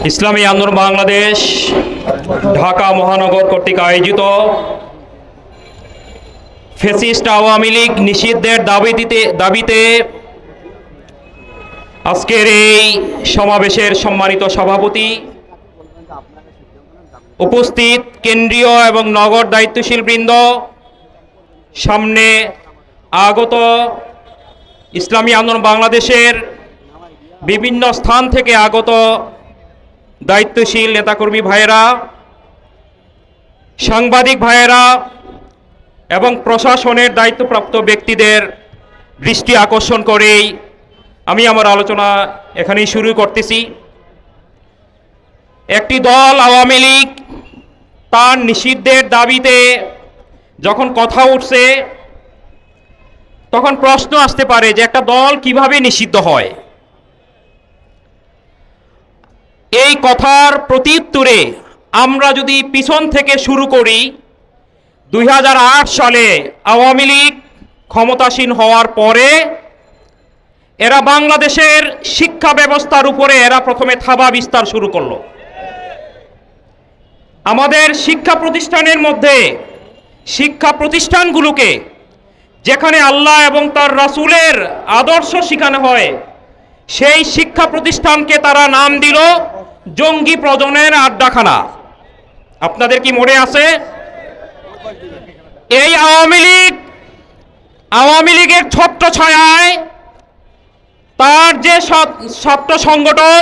ইসলামী আন্দোলন বাংলাদেশ ঢাকা মহানগর কর্তৃক আয়োজিত ফ্যাসিস্ট আওয়ামী লীগ নিষিদ্ধের দাবিতে আজকের এই সমাবেশের সম্মানিত সভাপতি, উপস্থিত কেন্দ্রীয় এবং নগর দায়িত্বশীল বৃন্দ, সামনে আগত ইসলামী আন্দোলন বাংলাদেশের বিভিন্ন স্থান থেকে আগত দায়িত্বশীল নেতাকর্মী ভাইয়েরা, সাংবাদিক ভাইয়েরা এবং প্রশাসনের দায়িত্বপ্রাপ্ত ব্যক্তিদের দৃষ্টি আকর্ষণ করেই আমি আমার আলোচনা এখানেই শুরু করতেছি। একটি দল আওয়ামী লীগ তার নিষিদ্ধের দাবিতে যখন কথা উঠছে, তখন প্রশ্ন আসতে পারে যে একটা দল কিভাবে নিষিদ্ধ হয়। এই কথার প্রত্যুত্তরে আমরা যদি পিছন থেকে শুরু করি, 2008 সালে আওয়ামী লীগ ক্ষমতাসীন হওয়ার পরে এরা বাংলাদেশের শিক্ষা ব্যবস্থার উপরে প্রথমে থাবা বিস্তার শুরু করলো। আমাদের শিক্ষা প্রতিষ্ঠানের মধ্যে শিক্ষা প্রতিষ্ঠানগুলোকে যেখানে আল্লাহ এবং তার রাসূলের আদর্শ শেখানো হয়, সেই শিক্ষা প্রতিষ্ঠানকে তারা নাম দিল জঙ্গি প্রজনের আড্ডাখানা। আপনাদের কি মনে আছে? এই আওয়ামী লীগের ছত্রছায়ায় তার যে ছাত্র সংগঠন,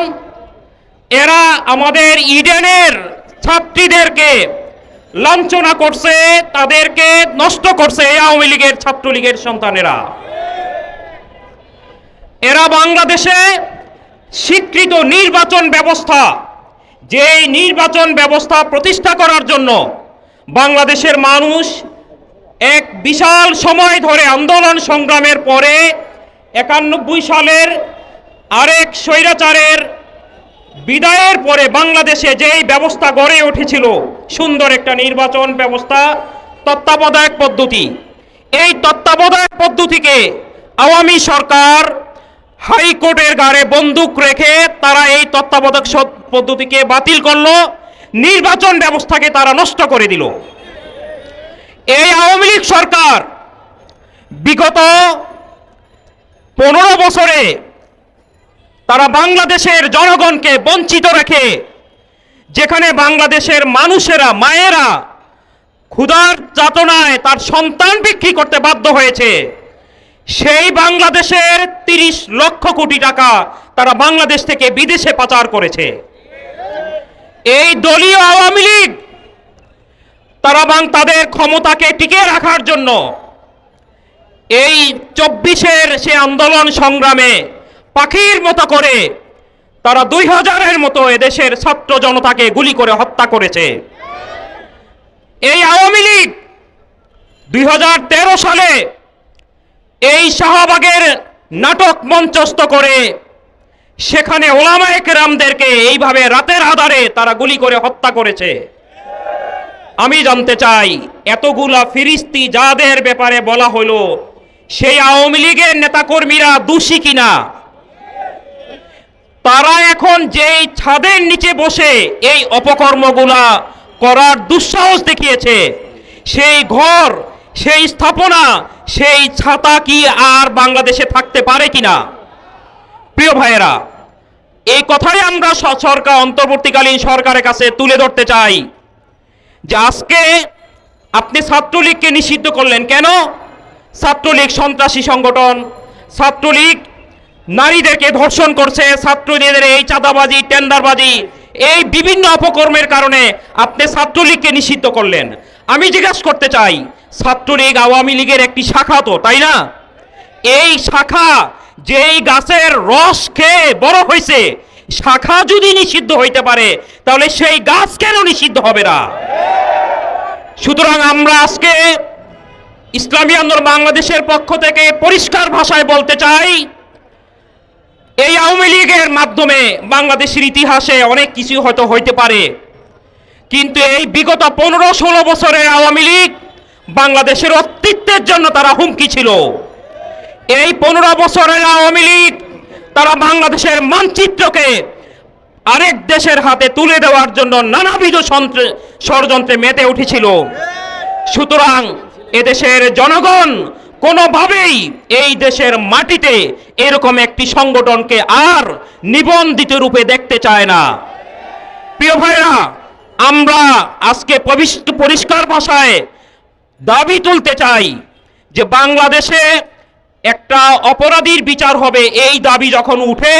এরা আমাদের ইডেনের ছাত্রীদেরকে লাঞ্ছনা করছে, তাদেরকে নষ্ট করছে। এই আওয়ামী লীগের ছাত্রলীগের সন্তানেরা এরা বাংলাদেশে স্বীকৃত নির্বাচন ব্যবস্থা, যেই নির্বাচন ব্যবস্থা প্রতিষ্ঠা করার জন্য বাংলাদেশের মানুষ এক বিশাল সময় ধরে আন্দোলন সংগ্রামের পরে 91 সালের আরেক স্বৈরাচারের বিদায়ের পরে বাংলাদেশে যেই ব্যবস্থা গড়ে উঠেছিল, সুন্দর একটা নির্বাচন ব্যবস্থা, তত্ত্বাবধায়ক পদ্ধতি। এই তত্ত্বাবধায়ক পদ্ধতিকে আওয়ামী সরকার হাইকোর্টের গাড়ে বন্দুক রেখে তারা এই তত্ত্বাবধায়ক পদ্ধতিকে বাতিল করলো, নির্বাচন ব্যবস্থাকে তারা নষ্ট করে দিল। এই আওয়ামী লীগ সরকার বিগত 15 বছরে তারা বাংলাদেশের জনগণকে বঞ্চিত রেখে, যেখানে বাংলাদেশের মানুষেরা, মায়েরা ক্ষুধার যাতনায় তার সন্তান বিক্রি করতে বাধ্য হয়েছে, সেই বাংলাদেশের 30 লক্ষ কোটি টাকা তারা বাংলাদেশ থেকে বিদেশে পাচার করেছে। এই দলীয় আওয়ামী লীগ তারা তাদের ক্ষমতাকে টিকিয়ে রাখার জন্য এই 24-এর সে আন্দোলন সংগ্রামে পাখির মতো করে তারা 2000-এর মতো এদেশের ছাত্র জনতাকে গুলি করে হত্যা করেছে। এই আওয়ামী লীগ 2013 সালে এই শাহবাগের নাটক মঞ্চস্থ করে সেখানে ওলামায়ে কেরামদেরকে এইভাবে রাতের আধারে তারা গুলি করে হত্যা করেছে। আমি জানতে চাই, এতগুলা ফিরিস্তি যাদের ব্যাপারে বলা হলো, সেই আওয়ামী লীগের নেতাকর্মীরা দোষী কিনা? তারা এখন যেই ছাদের নিচে বসে এই অপকর্মগুলা করার দুঃসাহস দেখিয়েছে, সেই ঘর, সেই স্থাপনা, সেই ছাতা কি আর বাংলাদেশে থাকতে পারে কিনা? প্রিয় ভাইয়েরা, এই কথাই আমরা অন্তর্বর্তীকালীন সরকারের কাছে তুলে ধরতে চাই যে আজকে আপনি ছাত্রলীগকে নিষিদ্ধ করলেন কেন? ছাত্রলীগ সন্ত্রাসী সংগঠন, ছাত্রলীগ নারীদেরকে ধর্ষণ করছে, ছাত্রলীগের এই চাঁদাবাজি, টেন্ডারবাজি, এই বিভিন্ন অপকর্মের কারণে আপনি ছাত্রলীগকে নিষিদ্ধ করলেন। আমি জিজ্ঞাসা করতে চাই, ছাত্রলীগ আওয়ামী লীগের একটি শাখা তো, তাই না? এই শাখা যেই গাছের রস খেয়ে বড় হয়েছে, শাখা যদি নিষিদ্ধ হইতে পারে, তাহলে সেই গাছ কেন নিষিদ্ধ হবে না? সুতরাং আমরা আজকে ইসলামী আন্দোলন বাংলাদেশের পক্ষ থেকে পরিষ্কার ভাষায় বলতে চাই, এই আওয়ামী লীগের মাধ্যমে বাংলাদেশের ইতিহাসে অনেক কিছু হয়তো হইতে পারে, কিন্তু এই বিগত 15-16 বছরের আওয়ামী লীগ বাংলাদেশের অস্তিত্বের জন্য তারা হুমকি ছিল। এই 15 বছরের আওয়ামী লীগ তারা বাংলাদেশের মানচিত্রকে আরেক দেশের হাতে তুলে দেওয়ার জন্য নানাবিধ ষড়যন্ত্রে মেতে উঠেছিল। সুতরাং এদেশের জনগণ কোনোভাবেই এই দেশের মাটিতে এরকম একটি সংগঠনকে আর নিবন্ধিত রূপে দেখতে চায় না। প্রিয় ভাইরা, আমরা আজকে পরিষ্কার ভাষায় দাবি তুলতে চাই যে বাংলাদেশে একটা অপরাধীর বিচার হবে। এই দাবি যখন উঠে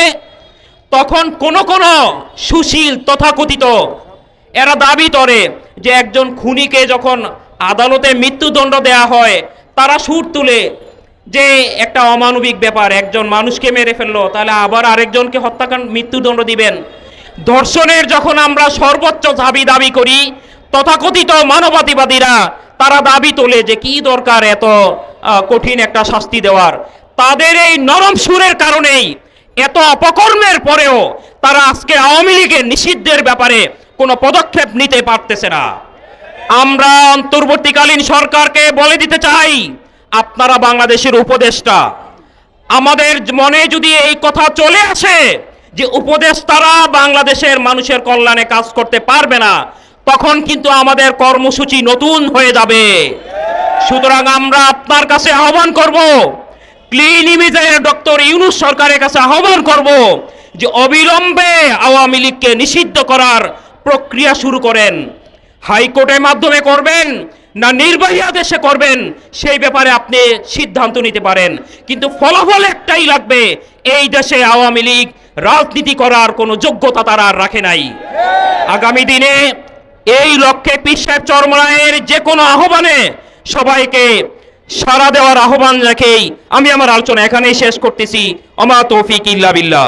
তখন কোন সুশীল তথাকথিত এরা দাবি করে যে একজন খুনিকে যখন আদালতে মৃত্যুদণ্ড দেয়া হয় তারা সুর তুলে যে একটা অমানবিক ব্যাপার, একজন মানুষকে মেরে ফেললো তাহলে আবার আরেকজনকে হত্যাকাণ্ড মৃত্যুদণ্ড দিবেন। ধর্ষণের যখন আমরা সর্বোচ্চ দাবি করি তথাকথিত মানবতাবাদীরা তারা দাবি তোলে যে কি দরকার এত কঠিন একটা শাস্তি দেওয়ার। তাদের এই নরম সুরের কারণেই এত অপকর্মের পরেও তারা আজকে আওয়ামী লীগের নিষিদ্ধের ব্যাপারে কোনো পদক্ষেপ নিতে পারতেছে না। আমরা অন্তর্বর্তীকালীন সরকারকে বলে দিতে চাই, আপনারা বাংলাদেশের উপদেষ্টা, আমাদের মনে যদি এই কথা চলে আসে যে উপদেষ্টারা বাংলাদেশের মানুষের কল্যাণে কাজ করতে পারবে না, তখন কিন্তু আমাদের কর্মসূচি নতুন হয়ে যাবে। সুতরাং আমরা আপনার কাছে আহ্বান করব, ক্লিন ইমেজের ডক্টর ইউনূস সরকারের কাছে আহ্বান করব যে অবিলম্বে আওয়ামী লীগকে নিষিদ্ধ করার প্রক্রিয়া শুরু করেন। হাইকোর্টের মাধ্যমে করবেন না নির্বাহী আদেশে করবেন সেই ব্যাপারে আপনি সিদ্ধান্ত নিতে পারেন, কিন্তু ফলাফল একটাই লাগবে, এই দেশে আওয়ামী লীগ রাজনীতি করার কোনো যোগ্যতা তারা রাখে নাই। আগামী দিনে এই লক্ষ্যে পীর সাহেব চরমরায়ের যে কোনো আহ্বানে সবাইকে সাড়া দেওয়ার আহ্বান রেখেই আমি আমার আলোচনা এখানেই শেষ করতেছি। ওমা তৌফিক ইল্লা বিল্লাহ।